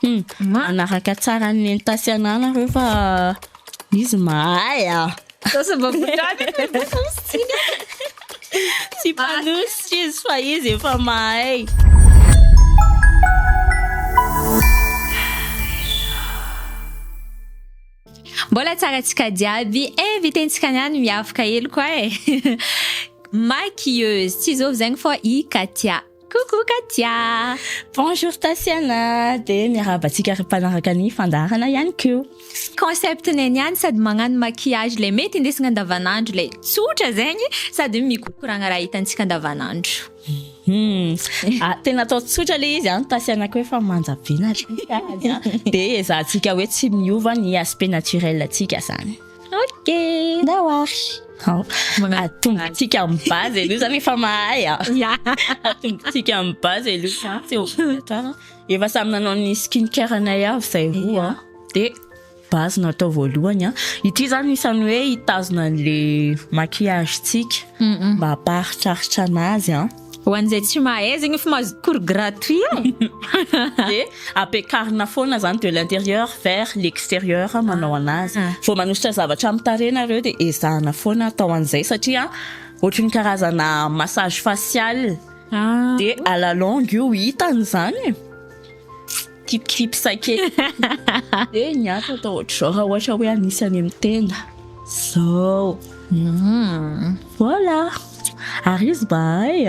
Anaraka tsara ny tasy anareo fa izy mahay Sasa babodrany tsy panosy izy fa izy efa mahay. Mbola tsara antsika jiaby, invitentsika niany miavaka hely koa maquilleuse, tsy zao zegny fô i Katia. Coucou Katia. Bonjour Tasiana, de miarabantsika mpanaraka ny fandarana ihany koa. Concept niany sady magnano maquillage le mety indesina andavanandro le tsotra zegny sady mikorakoragna raha hitantsika andavanandro. Tena atao tsotra le izy Tasiana koa efa manjavina de ezahantsika hoe tsy miova ny aspect naturel atsika zany. Ok. Dahoary. Atombotsika amin'ny base aloha zany efa mahay atombotsika amin'ny base aloha c'est obligatoire. Efa samy nanao ny skincare anay avy zay roa de base natao voalohany ity zany isany hoe hitazona an'le maquillage tsika mba hampaharitraritra anazy ho an'izay tsy mahay zegny efa mahazo cours gratuit de ampiakarina foana zany de l'intérieur vers l'extérieur manao anazy. Faut manositra zavatra amin'ny tarehinareo de ezahana foana atao an'izay satria ohatry ny karazana massage facial de à la longue io hitan'izany kipsake de niata atao ohatra raha ohatra hoe anisy any amin'ny tenda zao voilà. Aris bahay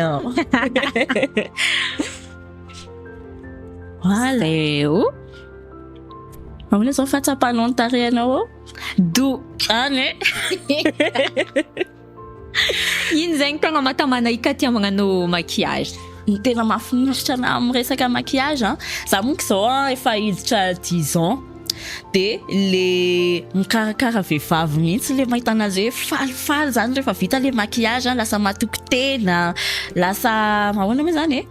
voilà amina zao fatsapanao ny tarehinao do any iny zegny tegna mahatamana Katia magnano maquillage. Tena mahafinaritra na amin'ny resaka maquillage za monko zao efa hiditra 10 ans de le mikarakara vehivavy mihitsy le mahita anazy hoe falifaly zany rehefa vita le maquillage lasa matoky tena lasa ahoana moa zany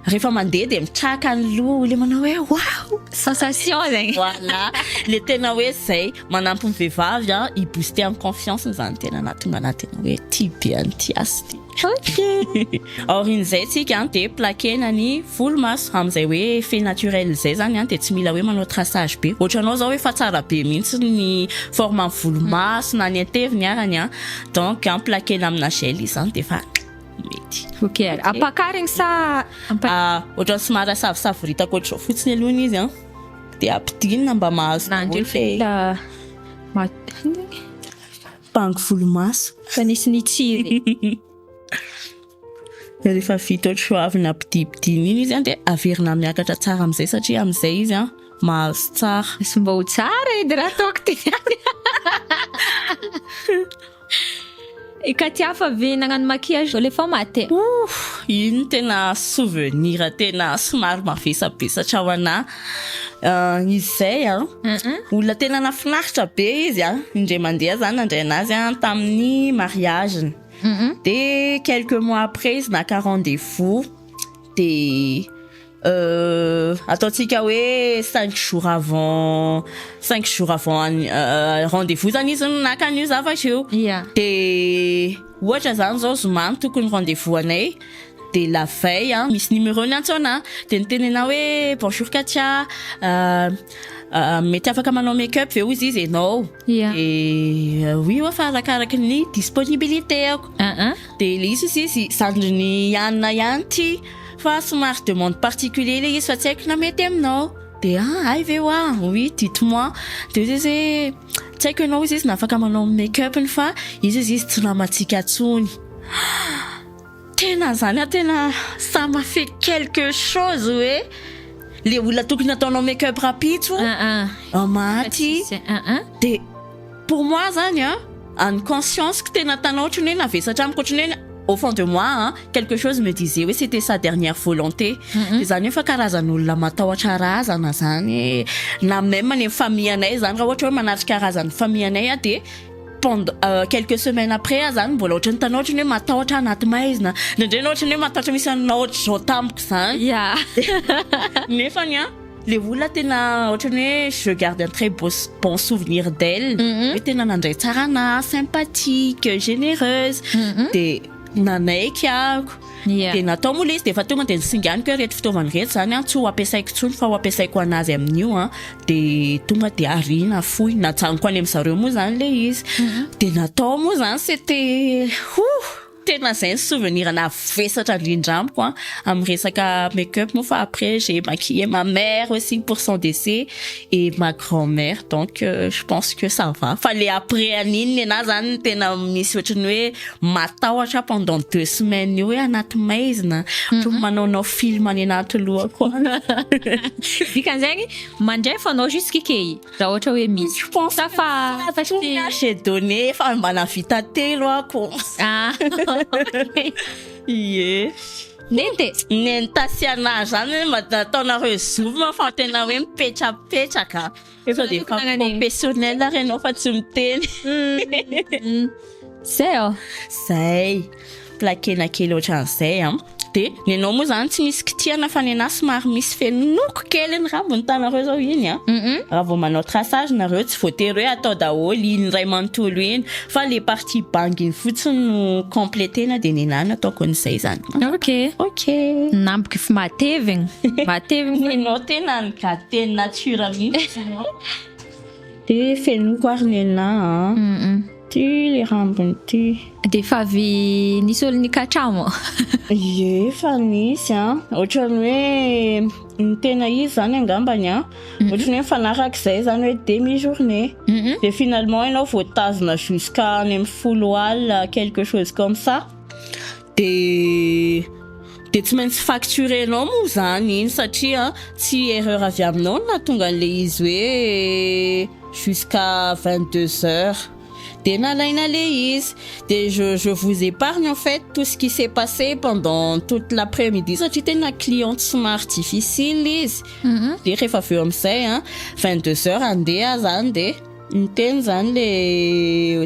rehefa mandeha de mitraka ny loha le manao hoe wow sensation zegny. Voilà le tena hoe zay manampy ny vehivavy i-booster amin'ny confiance zany tena nahatonga anahy tena hoe tia be an'ity asy orin'izay tsika de plakena ny volomaso amin'izay hoe fait naturel zay zany de tsy mila hoe manao traçage be ohatranao zao hoe fa tsara be mihitsy ny forme amin'ny volomaso na ny anteviny arany donc plakena amina gel izany de fa mety. Ok, apakarigny sa ohatran'ny somary asavoritako ohatr' zao fotsiny alohany izy de ampidinina mba mahazo bango volomaso fa nisy nitsiry rehefa vita ohatry avy nampidipidina iny izy de averina miakatra tsara amin'izay satria amin'izay izy mahazo tsara sy mba ho tsara edy raha ataoko ty Katia fa avy nagnano maquillage le fa maty iny tena souvenir tena somary mavesabesatra ao anahy izy zay olona tena nafinaritra be izy indray mandeha zany nandray anazy tamin'ny mariage de quelques mois après izy naka rendez-vous de ataontsika hoe 5 jours avant rendez-vous zany izy naka an'io zavatra io de ohatra zany zao zomamy tokony rendez-vous anay de la veille misy numéro ny antsona de nitenena hoe bonjour Katia mety afaka manao make-up ve izy ianao oui fa arakaraky ny disponibilité ako de le izy sandriny Anna ihany ty fa somary demande particulier le izy fa tsy haiko na mety aminao de ay ve oui dites-moi de izy tsy haiko ianao izy na afaka manao make-up ny fa izy tsy namatsika tsony tena zany tena ça m'a fait quelque chose hoe le olona tokony ataonao make-up rapide maty de pour moi zany en conscience que tena tanao ohatrany hoe navesatra amiko ohatrany hoe au fond de moi quelque chose me disait oui c'était sa dernière volonté de zany fa karazan'olona matahotra razana zany na même ny famille anay zany raha ohatra hoe manatrika karazan'ny famille anay de pendant quelques semaines après zany mbola ohatrany tanao ohatrany hoe matahotra anaty maizina ndraindray ohatrany hoe matahotra misy anao ohatra zao tamiko zany nefa le olona tena ohatrany hoe je garde un très bon souvenir d'elle hoe tena nandray tsara anahy sympathique généreuse de nanaiky ako de natao moa le izy de efa tonga de nisinganiko hoe reto fitaovana reto zany tsy ho ampiasaiko tsony fa ho ampiasaiko anazy amin'io de tonga de arina foy natsaniko any amin'zareo moa zany le izy de natao moa zany c'était tena zay souvenir navesatra indrindra amiko amin'ny resaka make-up moa fa après j'ai maquillé ma mère aussi pour son décès et ma grand-mère donc je pense que ça va fallait après aniny ena zany tena misy ohatrany hoe matahotra pendant 2 semaines io hoe anaty maizina manao film any anaty lohako dikan'zegny mandray fanao jusqu'ike raha ohatra hoe misy je pense fa j'ai donné fa mbana vita telo ako Nentasiana zany nataonareo zoom fa tena hoe mipetrapetraka efa de professionnel renao fa tsy miteny zay plakena kely ohatran'izay de nenao moa zany tsy misy kitiana fa nena somary misy fenoko kely ny raha mbony tanareo zao iny raha vao manao traçage nareo tsy voatery hoe atao daholo iny ray manontolo iny fa le partie bangy iny fotsiny no complétena de nena nataoko an'izay zany ok namboka fa matevigny nenao tena nigate nature mihitsy de fenoko ary nena ty le rambony ty de fa avy nisy olo nikatramo fa nisy ohatrany hoe ny tena izy zany angambany ohatrany hoe mifanarak'izay zany hoe demi-journée de finalement enao voatazona jusqu'à any amin'ny 10 alina quelque chose comme ça de tsy maintsy facturenao moa zany iny satria tsy erreur avy aminao na tonga an'le izy hoe jusqu'à 22 heures de nalaina le izy de je vous épargne en fait tout ce qui s'est passé pendant toute l'après-midi satria tena client somary difficile izy de rehefa aveo amin'izay 22 heures andeha zany de niteny zany le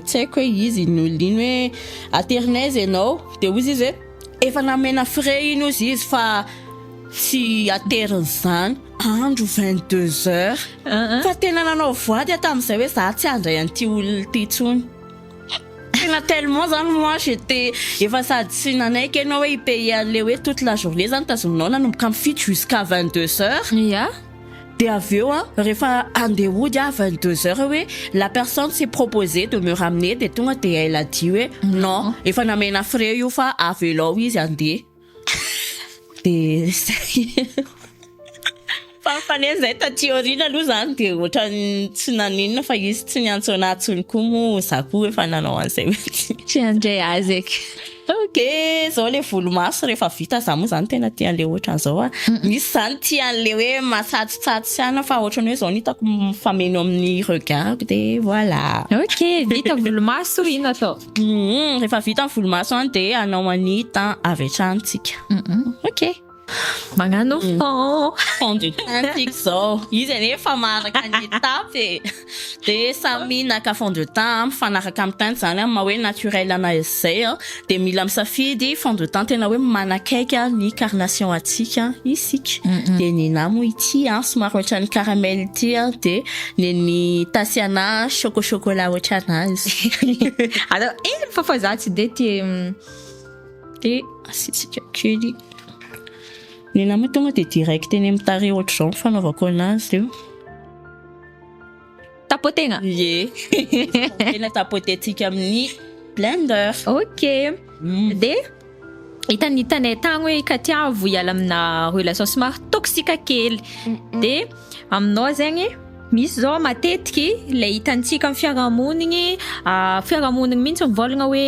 tsy haiko hoe izy in'olona iny hoe aternaise ianao de ozy izy hoe efa namena frais iny ozy izy fa tsy ateriny zany andro 22 heures fa tena nanao voady tamin'izay hoe za tsy andray an'ity olona ty tsony tena tellement zany moi j'étais efa sady tsy nanaiky ianao hoe ipaye an'le hoe toute la journée zany tazominao nanomboka mifidy jusqu'à 22 heures de aveo rehefa andeha hody 22 heures hoe la personne s'est proposé de me ramener de tonga de elle a dit hoe non efa namena frais io fa avelao izy andeha de fanezay tatiorina aloha zany de ohatrany tsy naninona fa izy tsy niantso anatsony koa moa za koa efa nanao an'izay tsy andray azy eky ok zao le volomaso rehefa vita za moa zany tena tia an'le ohatran'izao misy zany tia an'le hoe matsatsotsatso ana fa ohatrany hoe zao nitako fameno amin'ny regard de voilà ok vita volomaso ino atao rehefa vita ny volomaso de anao manita avy hatranytsika ok magnano fond de teint tiky zao izy anefa maraka ny étape de samy naka fond de teint mifanaraka amin'ny teinte zany ma hoe naturel anazy zay de mila misafidy fond de teint tena hoe manakaiky ny carnation atsika isika de nena mo ity somary ohatrany caramel ity de neny tasiana chocolat ohatranazy alors fa za tsy de de asitsika kely nena moa tonga de direct eny amin'ny tare ohatr'izao fanaovako anazy io tapotegna tena tapotetika amin'ny blender ok de hitanay tagny hoe katiavo hiala amina relation somary toxique kely de aminao zegny misy zao matetiky le hitantsika amin'ny fiarahamonigny mihitsy mivolagna hoe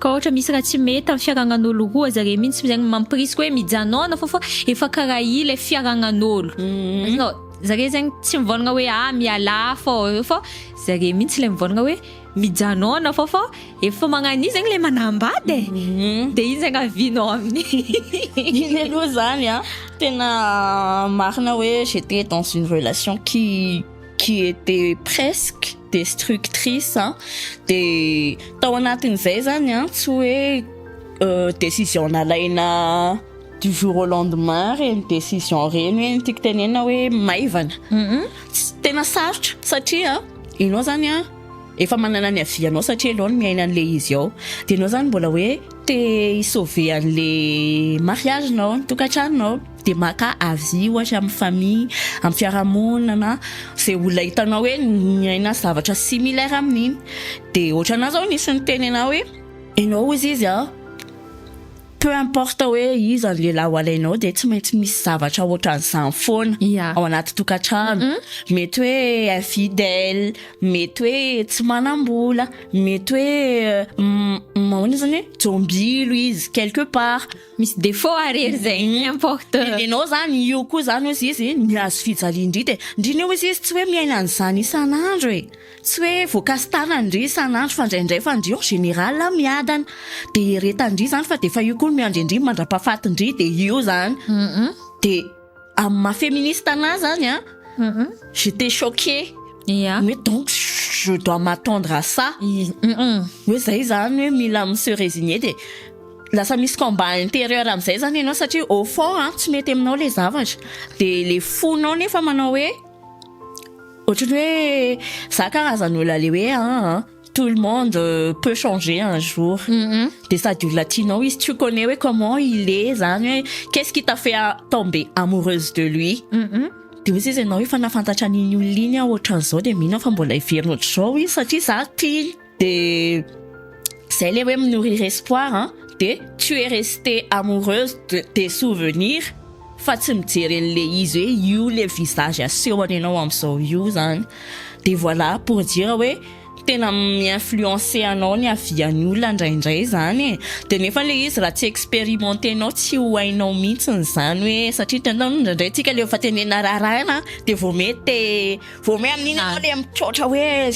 ka ohatra misy raha tsy mety amin'ny fiarahagnan'olo roa zare mihitsy zegny mampirisika hoe mijanona fa efa karaha i le fiarahagnan'olo zare zegny tsy mivolagna hoe miala fa zare mihitsy le mivolagna hoe mijanona fa efa magnano zegny le manambady de iny zegny avinao aminy iny aloha zany tena marina hoe j'étais dans une relation qui était presque destructrice de tao anatin'izay zany tsy hoe décision nalaina du jour au lendemain reny décision reny hoe tiako tenena hoe maivana tena sarotra satria inao zany efa manana ny avianao satria aloha miaina an'le izy ao dia anao zany mbola hoe te hisauver an'le mariagenao ny tokantranonao dia maka avy ohatra amin'ny famille amin'ny fiarahamonina izay olona hitanao hoe miaina zavatra similaire amin'iny dia ohatra anao zao nisy ny teny anao hoe ianao izy peu importe hoe iza ny lehilahy ho alainao dia tsy maintsy misy zavatra ohatran'izany foana ao anaty tokantrano mety hoe infidèle mety hoe tsy manam-bola mety hoe mahoana zany hoe jombilo izy quelque part misy défaut arery zay importe ianao zany io koa zany hoe izy niazo fijalian-dry dia indrindra io izy tsy hoe miaina an'izany isan'andro e tsy hoe voakasitanandry isan'andro fa indraindray fa ndry en général miadana dia retandry zany fa dia fa io koa miandrindry mandra-pahafatindry dia io zany dia amin'ny maha-féministe anazy zany j'étais choquée mais donc je dois m'attendre à ça hoe zay zany hoe mila se résigner dia lasa misy combat intérieur amin'izay zany ianao satria au fond tsy mety aminao le zavatra dia le fonao nefa manao hoe ohatran'ny hoe za karazan'olona le hoe tout le monde peut changer un jour dia sady olona tianao izy tu connais hoe comment il est zany hoe qu'est-ce qui t'a fait tomber amoureuse de lui dia izy ianao efa nafantatra n'iny olona iny ohatran'izao dia mino fa mbola hiverina ohatr'izao izy satria za tiany dia zay le hoe minourrir espoir dia tu es restée amoureuse de tes souvenirs fa tsy mijery an'le izy hoe io le visage asehony anao amin'izao io zany dia voilà pour dire hoe tena mi-influencer anao ny avian'ny olona indraindray zany dia nefa le izy raha tsy expérimentenao tsy ho hainao mihitsiny zany hoe satria tenao indraindray tsika le efa tenena rarana dia vao mety amin'iny anao le mitrotra hoe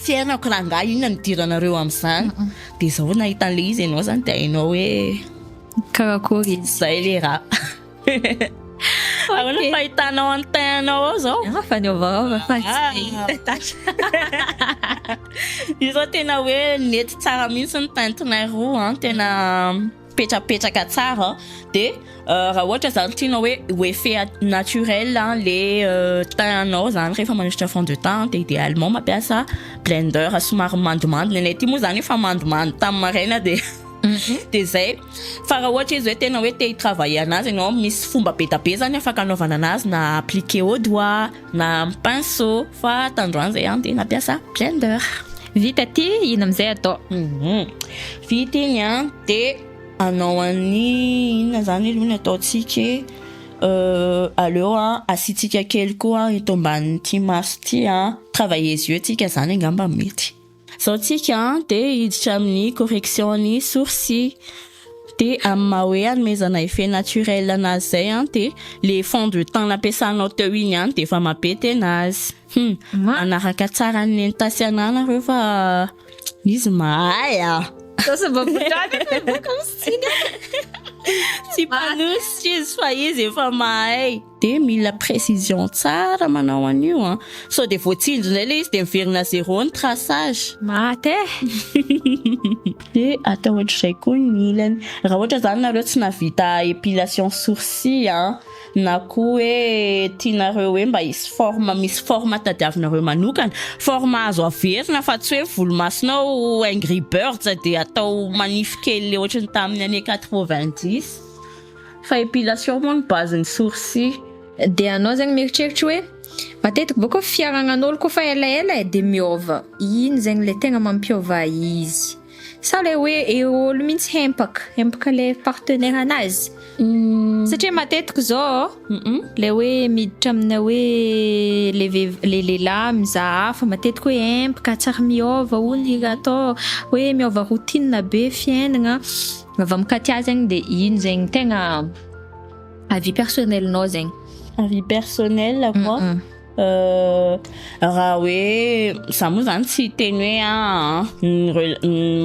fiainako rangahy inona ny diranareo amin'izany dia izao nahita an'le izy ianao zany dia hainao hoe karakory izy zay le raha ahoana fahitanao an-tainao ao zao faniovaova fa io zao tena hoe nety tsara mihitsy ny tantinay roa tena petrapetraka tsara dia raha ohatra zany tianao hoe effet naturel le tainao zany rehefa manosotra fond de teint dia idéalement mampiasa blender somary mandomando nenay ty moa zany efa mandomando tamin'ny maraina dia dia zay fa raha ohatra izy hoe tena hoe te hitravailler anazy ianao misy fomba be da be zany afaka anaovana anazy na appliquer au doigt na amin'ny pinceau fa tandroany zay dia nampiasa blender vita ty ina amin'izay atao vita iny dia anao an'ny inona zany aloha ny ataontsika aleo asitsika kely koa eto ambanin'ity maso ty travailler les yeux tsika zany angamba mety zao tsika dia hiditra amin'ny correction ny sourcil dia amin'ny maha hoe anomezana effet naturel anazy zay dia le fond de teint nampiasanao teo iny dia efa mapety anazy anaraka tsara ny entasy ananareo fa izy mahay tsy panosy izy fa izy efa mahay dia mila précision tsara manao an'io so dia voatsinjona ilay izy dia miverina zéro ny traçage maty dia atao ohatr'izay koa ny ilany raha ohatra zany nareo tsy navita épilation sourcil na koa hoe tianareo hoe mba misy forme tadiavinareo manokana forme azo averina fa tsy hoe volomasonao Angry Birds dia atao manify kely ohatrany tamin'ny année 90 fa épilation moa ny base ny sourcil dia anao zany mieritreritra hoe matetika boko fiaragnan'olo koa fa elaela dia miova iny zany le tegna mampiova izy sa le hoe olo mihitsy hempaka le partenaire anazy satria matetika zao le hoe miditra amina hoe le lehilahy mizaha hafa matetika hoe hempaka tsara miova ony atao hoe miova routine be fiainana avy mikatya zegny dia iny zegny tegna avis personnel nao zegny avis personnel koa raha hoe za moa zany tsy teny hoe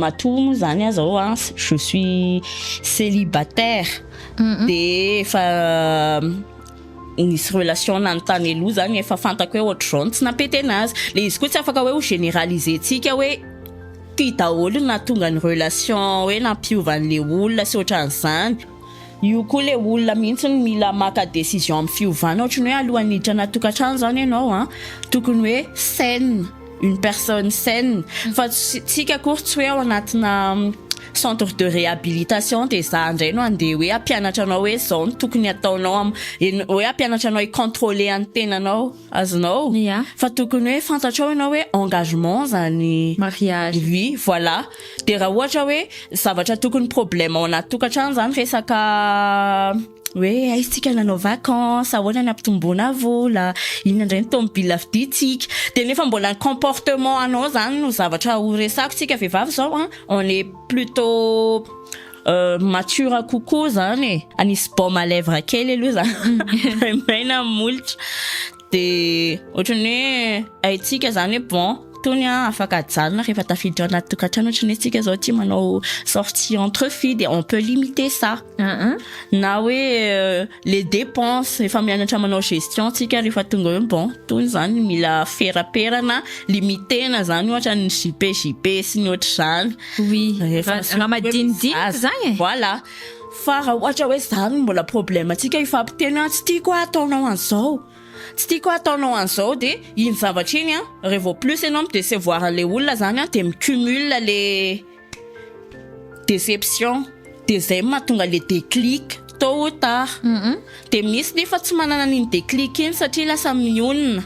matoa moa zany zao je suis célibataire dia efa nisy relation nanontany aloha zany efa fantako hoe ohatr'izao tsy napety anazy le izy koa tsy afaka hoe ho généraliser tsika hoe tia daholo na tonga ny relation hoe nampiovan'le olona sy ohatran'izany io koa le olona mihitsy mila maka décision amin'ny fiovana ohatrany hoe alohan'ny hiditra anaty tokantrano zany ianao tokony hoe saine une personne saine. Fa tsika koa tsy hoe ao anatina centre de réhabilitation de za ndray no andeha hoe ampianatra anao hoe zao no tokony ataonao hoe ampianatra anao i-contrôler any tenanao azonao fa tokony hoe fantatrao ianao hoe engagement zany mariage oui voilà de raha ohatra hoe zavatra tokony problème ao anaty tokantrano zany resaka hoe aistika nanao vacances ahoana ny ampitomboana vola inona indray ny tomobile viditsika de nefa mbola ny comportement anao zany no zavatra ho resako tsika vehivavy zao on est plutôt mature kokoa zany anisy baume à lèvres kely aloha zany maina molitra de ohatrany hoe aitsika zany bon tony afaka ajanona rehefa tafiditra anaty tokantrano ohatrany hoe tsika zao tia manao sortie entre filles et on peut limiter ça na hoe les dépenses efa mianatra manao gestion tsika rehefa tonga hoe bon tony zany mila feraperana limitena zany ohatra ny JP sy ny ohatra zany raha madinidinika zany voilà fa raha ohatra hoe zany mbola problème atsika ifampiteny tsy tiako ataonao an'izao tsy tiako ataonao an'izao de iny zavatra iny rehefa plus ianao midecevoir an'le olona zany de micumule le déception de zay mahatonga le déclic tôt ou tard de misy nefa tsy manana an'iny déclic iny satria lasa mionina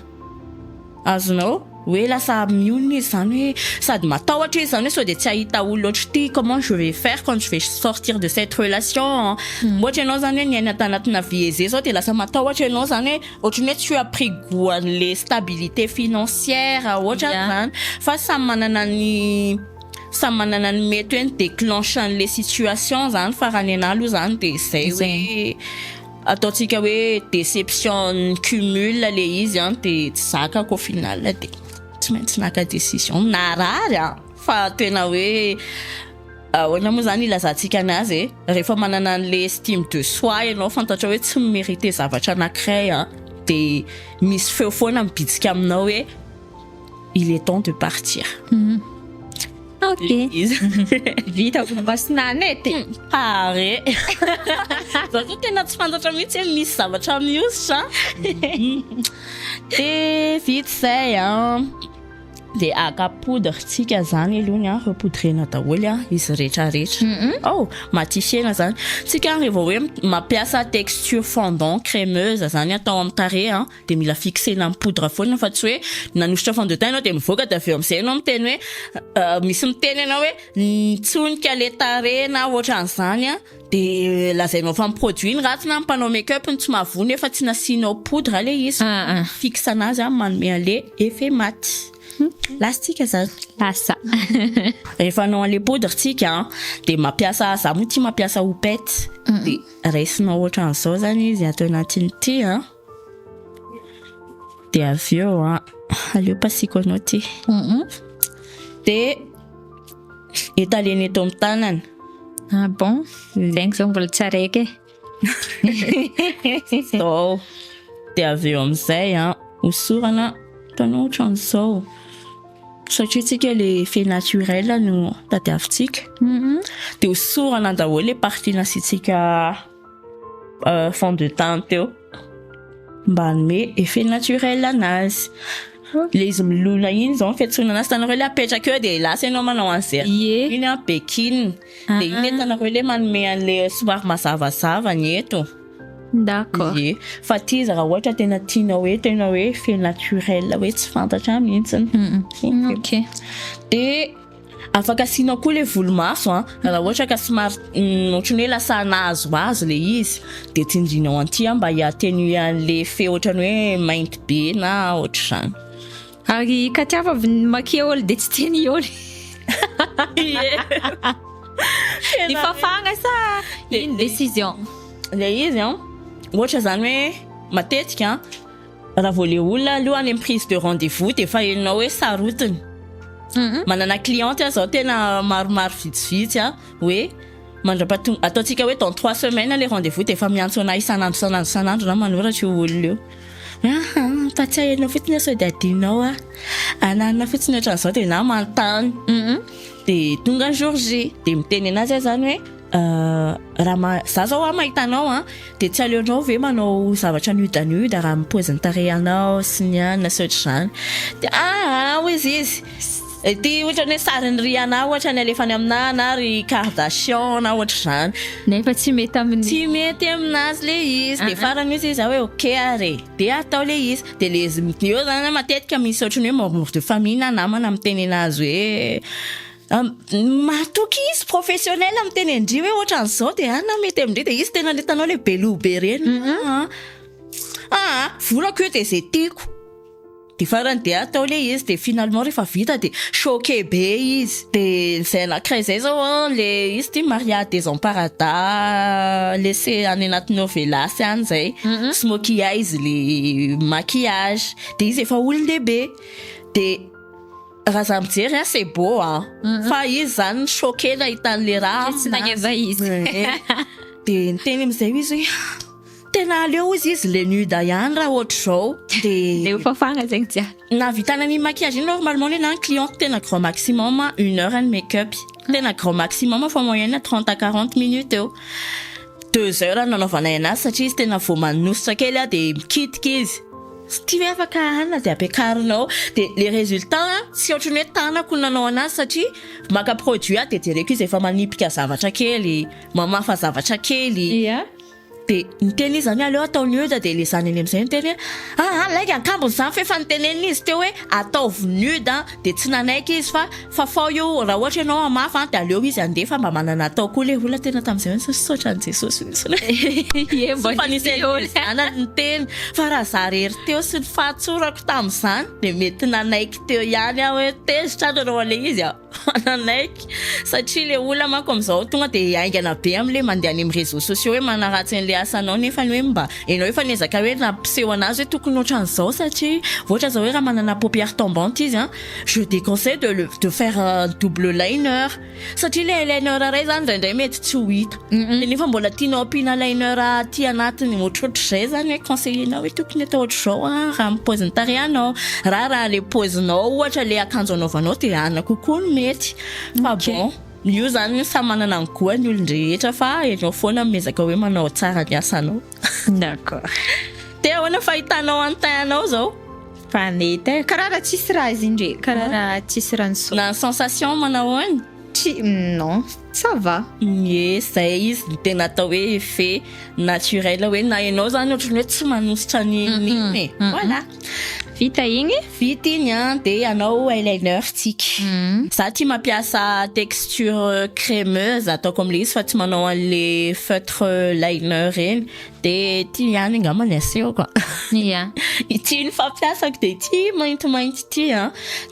azonao hoe lasa mionina izy zany hoe sady matahotra izy zany hoe sao de tsy ahita olo loatra ty comment je vais faire quand je vais sortir de cette relation ohatra ianao zany hoe niaina tanatina vie aisée zao de lasa matahotra ianao zany hoe ohatrany hoe tu as pris goût an'le stabilité financière ohatra zany fa samy manana ny mety hoe ny déclenche an'le situation zany farany anahy aloha zany de zay hoe ataontsika hoe déception cumule le izy de tsy zakako au final de tsy maintsy naka décision narary fa tena hoe ahoana moa zany ilazantsika anazy rehefa manana an'le estime de soi ianao fantatra hoe tsy mérité zavatra anankiray de misy feo foana mibitsika aminao hoe il est temps de partir. Ok. Vita masinana pare zato tena tsy fantatra mihitsy hoe misy zavatra miositra de vita zay de akapoudre tsika zany aloha repoudrena daholo izy rehetrarehetra matifena zany tsika rehefa hoe mampiasa texture fondant crémeuse zany atao amin'ny tarehy de mila fixena amin'ny poudre foana fa tsy hoe nanositra fond de teint anao de mivoaka de aveo amin'izay anao miteny hoe misy miteny anao hoe nitsonika le tarehy na ohatran'izany de lazainao fa produit ny ratsy na mpanao make-up ny tsy mahavony efa tsy nasianao poudre le izy fixe anazy manome an'le effet mat lastika zany lasa rehefa anao an'le poudre tsika de mampiasa za moa tia mampiasa hopette de raisinao ohatran'izao zany izy atao anatiny ty de aveo aleo pasiko anao ty de etalena eto amin'ny tanana bon zegny zao mbola tsy araiky zao de aveo amin'izay hosorana tanao ohatran'izao satria tsika le effet naturel no tadiavintsika de hosorana daholo le partie nasiantsika fond de teint teo mba hanome effet naturel anazy le izy milona iny zao fiantsonana anazy tanareo le apetraka eo de lasa ianao manao an'izay iny bekiny de iny tanareo le manome an'le somary mazavazava ny eto d'accord fa ty raha ohatra tena hoe effet naturel hoe tsy fantatra mihitsy ok de afaka asianao koa le volomaso raha ohatra ka somary ohatrany hoe lasa nahazoazo le izy de tindrinao anty mba hiatenuer an'le effet ohatrany hoe mainty be na ohatr'izany ary katiava make olo de tsy teny olo ny fafagna sa iny décision le izy ohatra zany hoe matetika raha vao le olona aloha any amin'ny prise de rendez-vous de fa enao hoe sarotiny manana cliente zao tena maromaro vitsivitsy hoe mandrapatonga ataontsika hoe dans 3 semaines les rendez-vous de fa miantso anay isanandro na manoratra io olona io patsiahinao fotsiny sao de adinao ananina fotsiny ohatran'izao de na manontany de tonga jour J de miteny anazy zany hoe raha za zao mahita anao de tsy aleonao ve manao zavatra nuda raha mipoziny tarehanao sy ny anona sy ohatr'izany de izy ty ohatra ny sariny Rihanna ohatra ny alefany aminahy na ry Kardashian na ohatr'izany nefa tsy mety aminazy le izy de farany izy za hoe ok are de atao le izy de le eo zany matetika misy ohatrany hoe membre de famille na namana miteny anazy hoe matoky izy professionnel miteny andry hoe ohatran'izao de na mety amindry de izy tena le tanao le belobe reny volako io de zay tiako de farany de atao le izy de finalement rehefa vita de choqué be izy de zay anankiray zay zao le izy ty Maria Desamparada laissé any anaty novelasy any zay smoky eyes le maquillage de izy efa olon-dehibe de raha za mijery c'est beau fa izy zany choqué nahitan'le raha tsy nagneva izy de niteny amizay izy tena aleo izy le nude ihany raha ohatra zao de fafagna zegny jiaby na vitana ny maquillage normalement les nan client tena grand maximum 1 heure de make-up tena grand maximum fa moyenne 30 à 40 minutes 2 heures nanaovana anazy satria izy tena vao manositra kely de mikitika izy ty hoe afaka hanina de apekarinao de les résultats sy ohatrany hoe tanako nanao anazy satria maka produit de direct izy efa manipika zavatra kely mamafa zavatra kely de niteny izy zany aleo atao nude de le zany eny amizay niteny like akambony zany fa efa nitenenina izy teo hoe ataovy nude de tsy nanaiky izy fa fao io raha ohatra ianao amafa de aleo izy andefa mba manana atao koa le olona tena tamizay hoe sotra ny Jesosy niteny fa raha za rery teo sy ny fahatsorako tamizany de mety nanaiky teo ihany hoe tezitra anao le izy nanaiky satria le olona manko amizao tonga de aingana be amle mandeha any amin'ny réseaux sociaux hoe manaratsy an'le asanao nefa ny hoe mba enao efa niezaka hoe nampiseho anazy hoe tokony ohatran'izao satria ohatra zao hoe raha manana paupière tombante izy je déconseille de faire un double liner satria le liner ray zany ndraindray mety tsy ho hita nefa mbola tianao ampiana liner aty anatiny ohatrohatr'izay zany hoe conseillenao hoe tokony atao ohatr'izao raha mipoziny tarehanao raha le pozinao ohatra le akanjo anaovanao de ana kokoa no mety fa bon io zany samy manana ny goany olon-drehetra fa enao foana mezaka hoe manao tsara ny asanao d'accord de ahoana fahitanao antainao zao fanety karaha tsisy raha izy indre karaha tsisy ranso na sensation manao any non ça va zay izy ny tena atao hoe effet naturel hoe na enao zany ohatrany hoe tsy manositra niny voilà vita igny de anao eyeliner tiky za ty mampiasa texture crémeuse ataoko amle izy fa tsy manao an'le feutre liner reny de ty ihany angambany aseo quoi ity ny fampiasako de ty maintimainty ty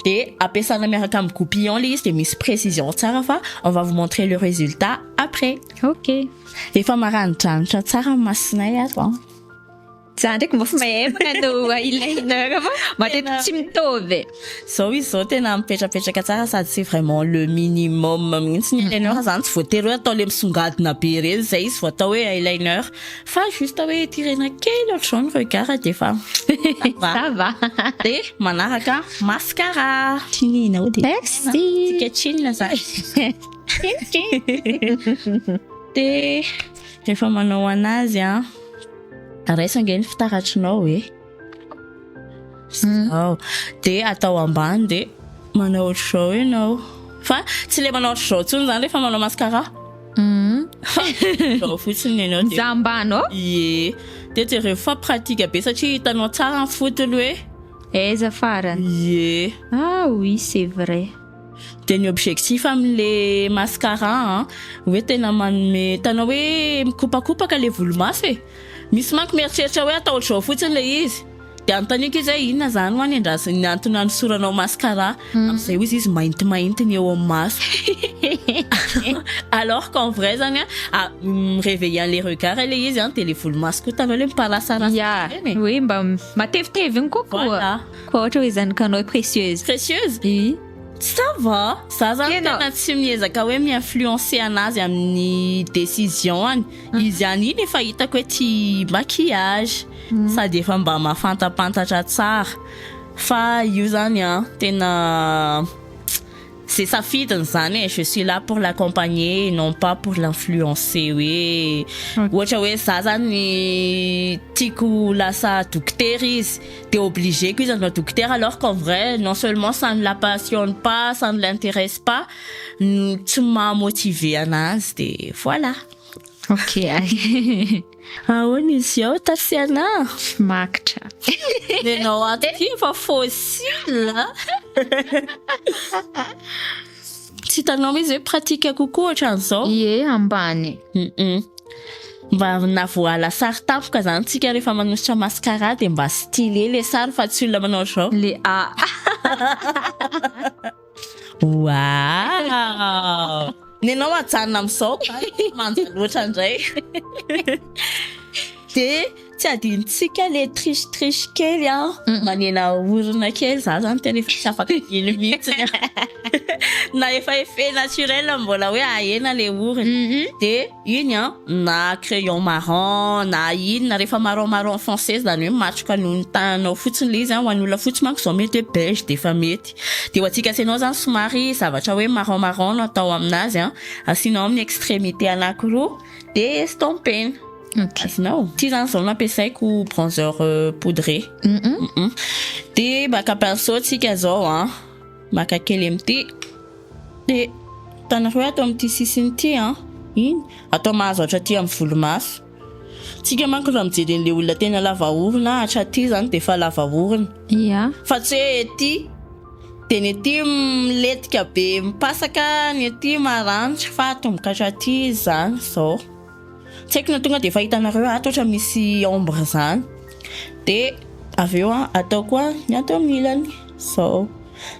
de ampiasana miaraka amin'ny goupillon le izy de misy précision tsara fa on va vous montrer le résultat après ok efa maranidranitra tsara masinay ato za ndraiky mba fa mahay manao eyeliner fa matetika tsy mitovy zao izy zao tena mipetrapetraka tsara sady c'est vraiment le minimum mihitsy ny eyeliner zany tsy voatery hoe atao le misongadina be reny zay izy vao atao hoe eyeliner fa juste hoe tirena kely ohatr'izao ny regard de fa ça va de manaraka mascara tinina de merci tiketchinina za de rehefa manao anazy raisangeny fitaratrinao de atao ambany de manao ohatr'izao ianao fa tsy le manao ohatr'izao tsony zany rehefa manao mascara zao fotsiny ianao za ambany de rehefa pratika be satria hitanao tsara ny fotony hoe aiza farany oui c'est vrai de ny objectif amin'le mascara hoe tena manome tanao hoe mikopakopaka le volomaso misy manko mieritreritra hoe atao ohatr'izao fotsiny le izy de anotaniako izy hoe inona zany ho any andrasany antony anosoranao mascara am'izay izy izy maintimaintiny eo amin'ny maso alors qu'en vrai zany réveiller les regards le izy de le volomaso koa tanao le mipalasarasa oui mba mateviteviny kokoa koa ohatra hoe zanakanao précieuse ça va ça zany tena tsy miezaka hoe mi-influencer anazy amin'ny décision any izy any iny efa hitako hoe ty maquillage sady efa mba mafantapantatra tsara fa io zany tena c'est safidiny zany e, je suis là pour l'accompagner non pas pour l'influencer hoe ohatra hoe za zany tiako lasa docteur izy de obligé-ko izy hanao docteur alors qu'en vrai non seulement ça ne la passionne pas, ça ne l'intéresse pas, tsy mahamotiver anazy de voilà. Ok. Ahoana izy ao tasiana Makitra. nenao aty fa fossile tsy hitanao izy hoe pratika kokoa ohatran'izao Ie ambany. mba navoala sary tampoka zany tsika rehefa manositra mascara de mba stylé le sary fa tsy olona manao zao Le A. Wow! Nenao ajanona am'izao manja loatra indray. De tsy adintsika le triche kely manena orona kely za zany tena efa tsy afaka iny mihitsy na efa effet naturel mbola hoe ahena le orona de iny na crayon marron na ino na rehefa marron foncé zany hoe matroka noho ny tananao fotsiny le izy ho an'ny olona fotsy manko zao mety hoe beige de efa mety de ho antsika asianao zany somary zavatra hoe marron no atao aminazy asianao amin'ny extrémité anankiroa de estompena. Asinao ty zany zao nampiasaiko bronzer poudré de maka pinceau tsika zao maka kely amty de tanareo atao amty sisiny ty iny atao mahazo hatraty amin'ny volomaso tsika manko raha mijery an'le olona tena lava orona hatraty zany de fa lava orona fa tsy hoe ety de ny ety miletika be mipasaka ny ety maranitra fa tomboka hatraty zany zao tsy haiko na tonga de fahitanareo ato ohatra misy ombre zany de aveo atao koa ny atao amin'ny ilany so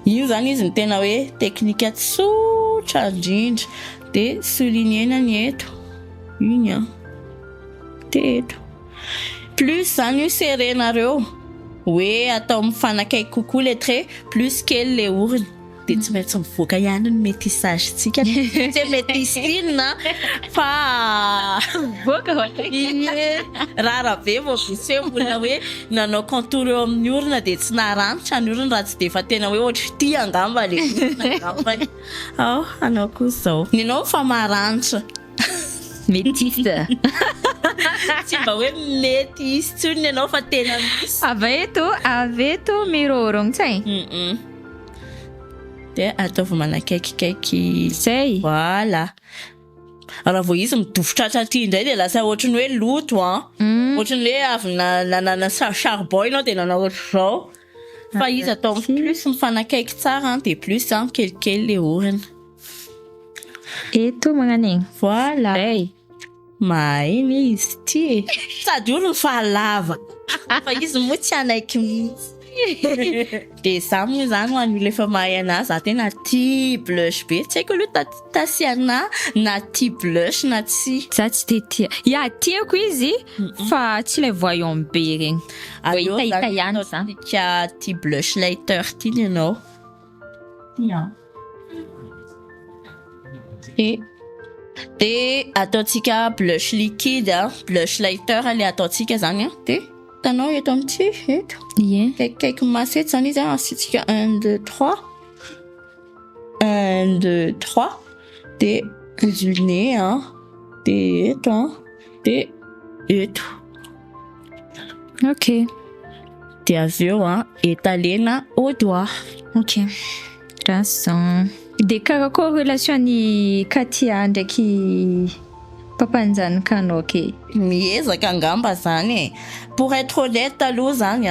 io zany izy ny tena hoe teknika tsotra indrindra de soulignenany eto iny de eto plus zany io serenareo hoe atao mifanakaiky kokoa le trait plus kely le orona de tsy maintsy mivoaka ihany ny métissage-tsika tsy métissine fa voaka rara be vao visy hoe olona hoe nanao contour eo amin'ny orona de tsy naranitra ny orona raha tsy de fa tena hoe ohatry ty angamba le orona anao koa zao nenao fa maranitra métisse tsy mba hoe mety izy tsony nenao fa tena misy aveto mirorogno tsay de ataovy manakaikikaiky zay voilà raha vao izy midofotra hatraty indray de lasa ohatry ny hoe loto ohatry ny hoe avy nanana charbon ianao de nanao ohatry zao fa izy atao plus mifanakaiky tsara de plus kelikely le orina eto magnan'igny voilà mahainy izy ty sady orona fa lava fa izy moa tsy anaiky mihitsy de za moa zany ho an'olo efa mahay anazy za tena tia blush be tsy haiko aloha tasiana na tia blush na tsy za tsy de tia tiako izy fa tsy le voyant be regny hita ihany zany ka tia blush lighter ty nenao de ataotsika blush liquide blush lighter le ataotsika zany de tanao eto amty eto kaiky masety zany izy asitsika 1 2 3 1 2 3 de du nez de eto de eto ok de aveo étalena au doigt ok rason de karakory relation ny Katia ndraiky papanjanaka ke miezaka angamba zany pour être honnête aloha zany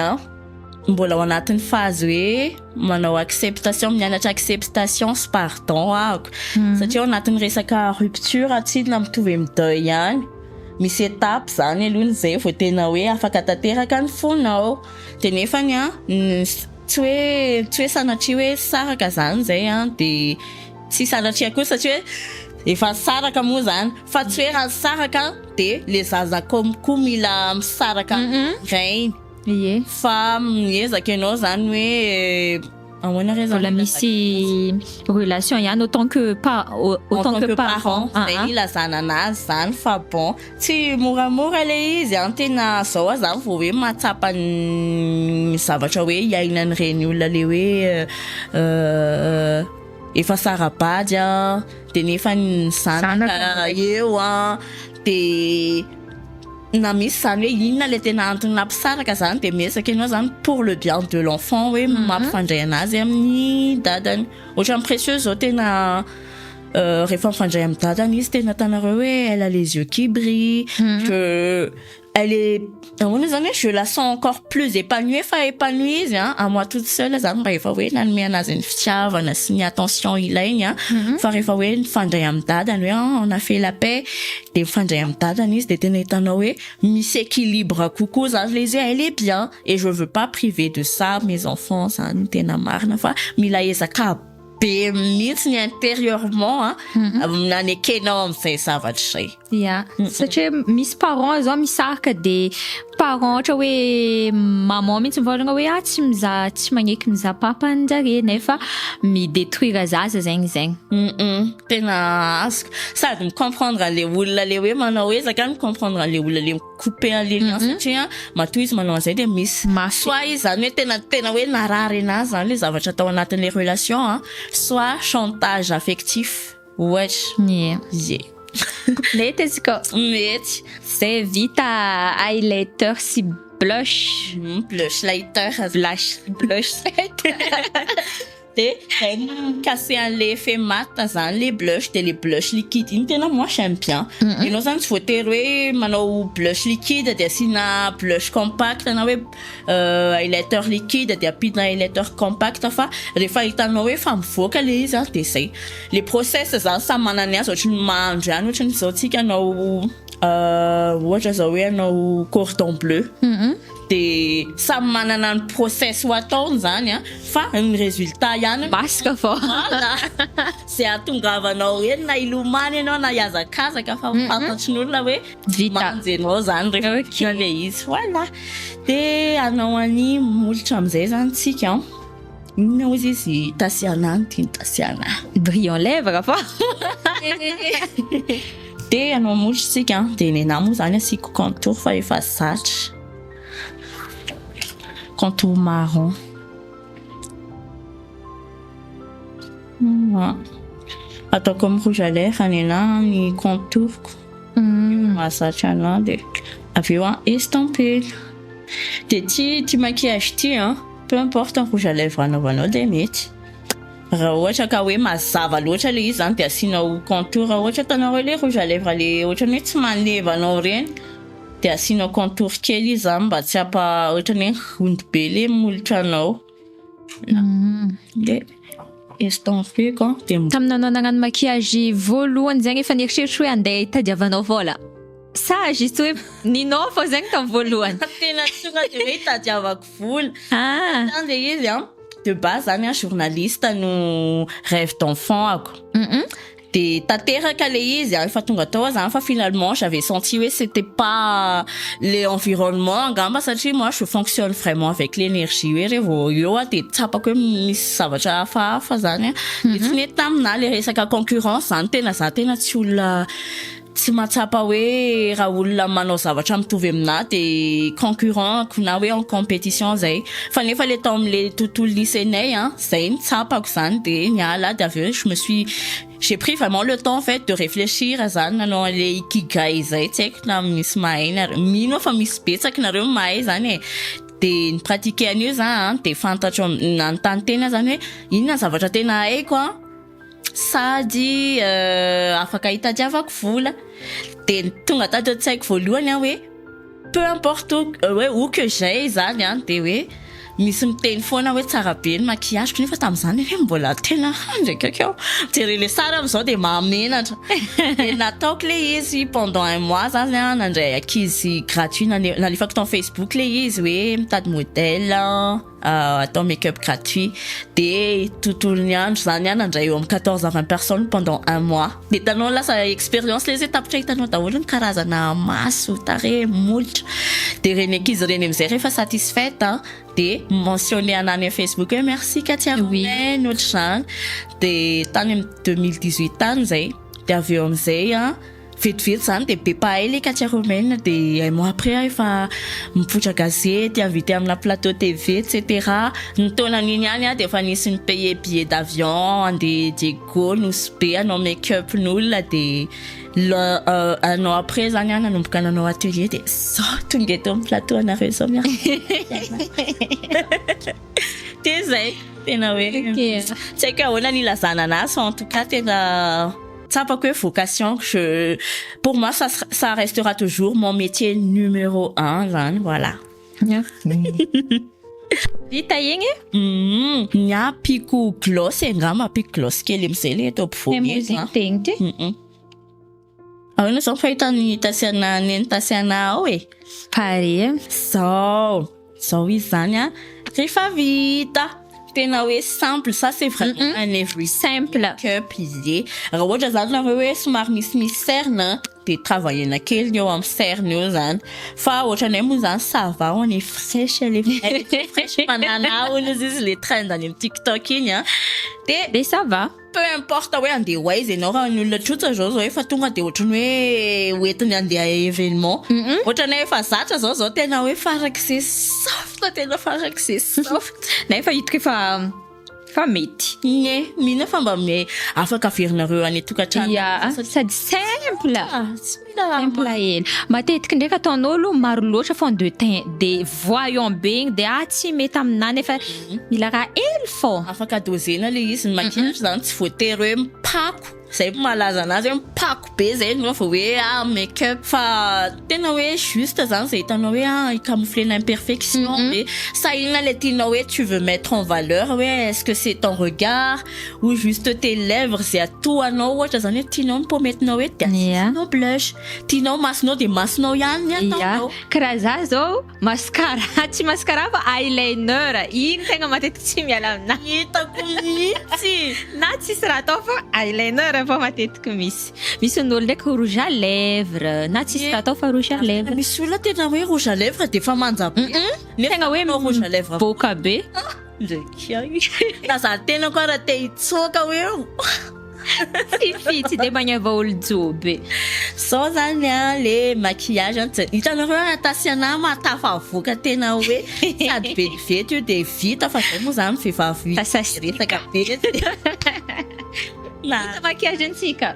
mbola ao anatin'ny phase hoe manao acceptation mianatra acceptation sy pardon satria ao anatin'ny resaka rupture tsidina mitovy amin'ny deuil ihany misy étape zany alohany zay vao tena hoe afaka tanteraka ny fonao de nefany tsy hoe sanatria hoe saraka zany zay de tsy sanatria koa satria hoe efa saraka moa zany fa tsy hoe raha saraka de le zaza koa mila misaraka rainy fa miezaka ianao zany hoe ahoana re zany misy relation ihany autant que parent zay ilazana anazy zany fa bon tsy moramora le izy tena zao zany vao hoe mahatsapa ny zavatra hoe iainany reny olona le hoe efa sarabady de nefa ny zanaka eo de na misy zany hoe inona le tena antony nampisaraka zany de miezaka ianao zany pour le bien de l'enfant hoe mampifandray anazy amin'ny dadany. Ohatran'ny précieuse zao tena rehefa mifandray amin'ny dadany izy tena tanareo hoe elle a les yeux qui brillent, que elle est je la sens encore plus épanouie izy à moi toute seule zany rehefa hoe nanome anazy ny fitiavana sy ny attention ilainy fa rehefa hoe mifandray amin'ny dadany hoe on a fait la paix de mifandray amin'ny dadany izy de tena hitanao hoe misy équilibre kokoa zany le izy elle est bien et je veux pas priver de ça mes enfants zany tena marina fa mila ezaka be mihitsy ny intérieurement nanekenao amin'izay zavatra izay. Satria misy parents zao misaraka de parents ohatra hoe maman mihitsy mivolagna hoe tsy magneky mizaha papa anjare nefa midétruire zaza zegny. Tena azoko sady micomprendre an'le olona le hoe manao ezaka micomprendre an'le olona le couper an'le lien satria matoa izy manao an'izay de misy soit izy zany hoe tena hoe narary anazy zany le zavatra atao anatin'le relation soit chantage affectif ohatra. Mety izy koa. Mety. Zay vita highlighter sy blush. Blush lighter. Blush. De casser an'le effet mat zany le blush de les blush liquide iny tena moi j'aime bien. Ianao zany tsy voatery hoe manao blush liquide de asina blush compact na hoe highlighter liquide de apidina highlighter compact fa rehefa hitanao hoe fa mivoaka le izy de zay. Les process zany samy manana azy ohatry ny mahandro ihany ohatry ny zao tsika anao ohatra zao hoe anao cordon bleu. De samy manana ny process ho ataony zany fa ny résultat ihany masaka fô. Zay ahatongavanao hoe na ilomany ianao na hiazakazaka fa fantatry ny olona hoe manjenao zany rehefa le izy voilà. De anao any molotra amin'izay zany tsika inona hozy izy tasiana ny tasiana brillant lèvre fô. De anao molotra tsika de nenahy moa zany asiko contour fa efa zatra contour marron. Ataoko amin'ny rouge à lèvres nenahy ny contourko mahazatra anahy de avy eo estampé. De ty maquillage ty peu importe rouge à lèvres anaovanao de mety. Raha ohatra ka hoe mazava loatra le izy zany de asinao contour ohatra tanareo le rouge à lèvres le ohatra hoe tsy manevanao reny de asinao contour kely izy zany mba tsy ohatra hoe ondy be le molotra anao. De estampé quoi. Taminao nagnano maquillage voalohany zegny efa nieritreritry hoe andeha hitadiavanao vola sa juste hoe ninao fô zegny tamin'ny voalohany. Tena tonga de hoe hitadiavako vola. Le izy de base zany journaliste no rêve d'enfant ako. De tanteraka le izy efa tonga tao zany fa finalement j'avais senti ouais c'était pas l'environnement angamba satria moi je fonctionne vraiment avec l'énergie hoe revo eo de tsapako hoe misy zavatra hafahafa zany tsy mety taminahy le resaka concurrence zany tena tsy olona tsy matsapa hoe raha olona manao zavatra mitovy aminahy de concurrent na hoe en compétition zay fa nefa le tao am'le tontolo lycéenay zay nitsapako zany de niala de avy eo j'ai pris vraiment le temps en fait de réfléchir zany nanao le ikigai zay tsy haiko na misy mahay mino fa misy betsaka nareo mahay zany de ny pratiquer an'io zany de fantatro nanontany tena zany hoe inona zavatra tena haiko sady afaka hitadiavako vola de tonga tato tsaiko voalohany hoe peu importe où que j'aille zany de hoe misy miteny foana hoe tsara be ny maquillage nefa tamin'izany hoe mbola tena ndraiky akeo tirele sara am'izao de mahamenatra de nataoko le izy pendant un mois zany nandray ankizy gratuit nalefako tao Facebook le izy hoe mitady modèle atao make-up gratuit de tontolony andro zany nandray eo amin'ny 14 à 20 personnes pendant un mois de tanao lasa expérience les étapes rehetra hitanao daholo ny karazana maso tare molotra de reny ankizy reny am'izay rehefa satisfaite de mentionné anany Facebook hoe merci Katia Romain ohatr' zany de tany amin'ny 2018 tany zay de avy eo am'izay vetivety zany de be pahay le katia romaine de un mois après efa mipotra gazety invité amina plateau TV etc. Ny taonan'iny ihany de efa nisy ny paye billet d'avion andeha de Gaulle nosy be anao make-up n'olona de un an après zany nanomboka nanao atelier de zao tonga eto amin'ny plateau anareo zao miaraka de zay tena hoe tsy haiko ahoana ny ilazana anazy en tout cas tena tsapako hoe vocation pour moi ça restera toujours mon métier numéro 1 zany voilà. Vita igny ny apiko gloss ngamba apiko gloss kely amizay le atao ampovoany ahoana zao fahitany tasiana neny tasiana ao e pare zao izy zany rehefa vita tena hoe simple ça c'est vraiment un every simple cup izy raha ohatra zany nareo hoe somary misy cerne de travaillena kely eo amin'ny cerne eo zany fa ohatranay moa zany ça va on est fraîche elle est fraîche banana ou izy les trend any amin'ny TikTok iny de ça va peu importe hoe andeha wise ianao raha ny olona tsotra zao efa tonga de ohatrany hoe hoentiny andeha événement ohatranay efa zatra zao tena hoe farak'izay soft tena farak'izay soft nefa hitako fa mety mihina fa mba afaka averinareo any tokantrano sady simple hely matetika ndraiky ataon'olo maro loatra fond de teint de voyant be igny de tsy mety aminany efa mila raha hely fô afaka dosena le izy ny maquillage zany tsy voatery hoe mipako zay malaza anazy hoe mipako be zay no fa hoe make-up fa tena hoe juste zany zay hitanao hoe camoufler l'imperfection mais ça ina le tianao hoe tu veux mettre en valeur hoe est-ce que c'est ton regard ou juste tes lèvres zay atoanao ohatra zany hoe tianao mipometinao hoe tianao blush tianao masonao de masonao ihany ataonao karaha za zao mascara tsy mascara fa eyeliner igny tegna matetika tsy miala aminahy hitako mihitsy na tsisy raha atao fa eyeliner fa matetiky misy n'olo ndraiky rouge à lèvres na tsisy raha atao fa rouge à lèvres misy olona tena hoe rouge à lèvres de fa manjabe tegna hoe rouge à lèvres boka be na za tena koa raha te hitsoka hoe tsy de magnava olo joby sao zany le maquillage hitanareo tasiana matafavoaka tena hoe sady velivety io de vita fa zay moa zany vehivavy resaka be vita maquillage antsika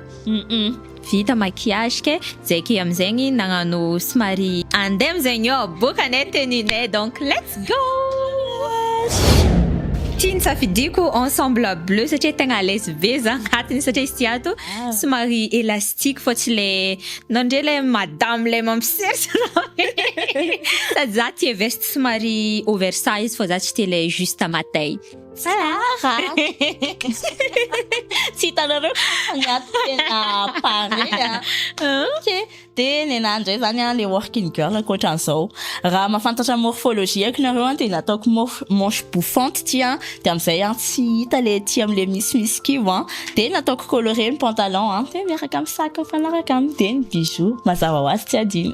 vita maquillage ke zay ke amizegny nagnano somary andeha amizegny boka anay teninay donc let's go tiany safidiko ensemble bleu satria tegna à l'aise be za agnatiny satria izy tiato somary élastique fa tsy le nandre le madame le mampisersy sady za tia veste somary oversize fa za tsy tia le juste à ma taille tsy hitanareo agnaty tena pare de nena ndray zany le working girl akoatran'izao raha mahafantatra morphologie ako nareo de nataoko manche bouffante ty de amizay tsy hita le ty amle misy kivo de nataoko coloré ny pantalon de miaraka amin'ny sac mifanaraka aminy de ny bijoux mazava ho azy tsy adiny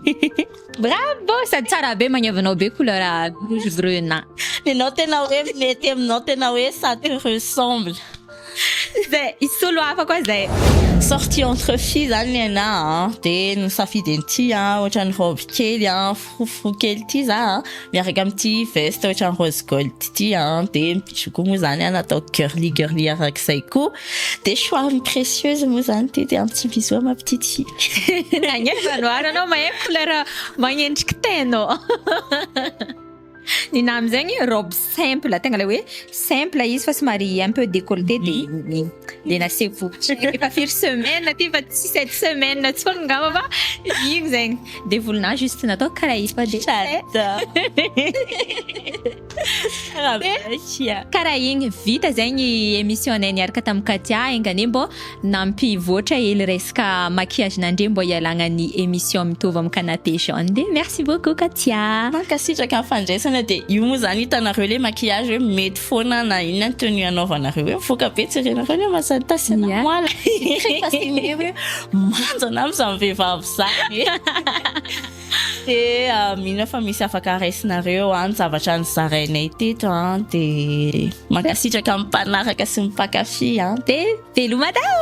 bravo sady tsara be magnavanao be couleur rouge grenat nenao tena hoe mety aminao tena hoe ça te ressemble zay isolo hafa koa zay sortie entre filles zany nena de nisafidy an'ity ohatrany robe kely frofro kely ty za miaraka amin'ity veste ohatrany rose gold ty de bijouko moa zany natao girly arak'izay koa de choix précieuse moa zany ty de un petit bisou à ma petite fille nagnevanoara anao mahay couleur magnendriky tenao nina amizegny robe simple tegna le hoe simple izy fa somary un peu décolleté de nasevo efa firy semaine ty fa tsy 7 semaine tsony ngamba fa igny zegny de volona juste natao karaha izy fa de karaha igny vita zegny émission nay niaraka tamin'ny Katia engane mbo nampivoatra hely resaka maquillage nandre mbo ialagna ny émission mitovy amin'ny canapé jaune de merci beaucoup Katia mankasitraka fandraisana de io moa zany hitanareo le maquillage hoe mety foana na inona ny tenue anaovanareo hoe mivoaka be tsirenareo le masady tasiana moala fasiny hoe manjana am'izany vehivavy zany de mihina fa misy afaka raisinareo zavatra nyzarainay teto de mankasitraka amin'ny mpanaraka sy mipankafy de velomadao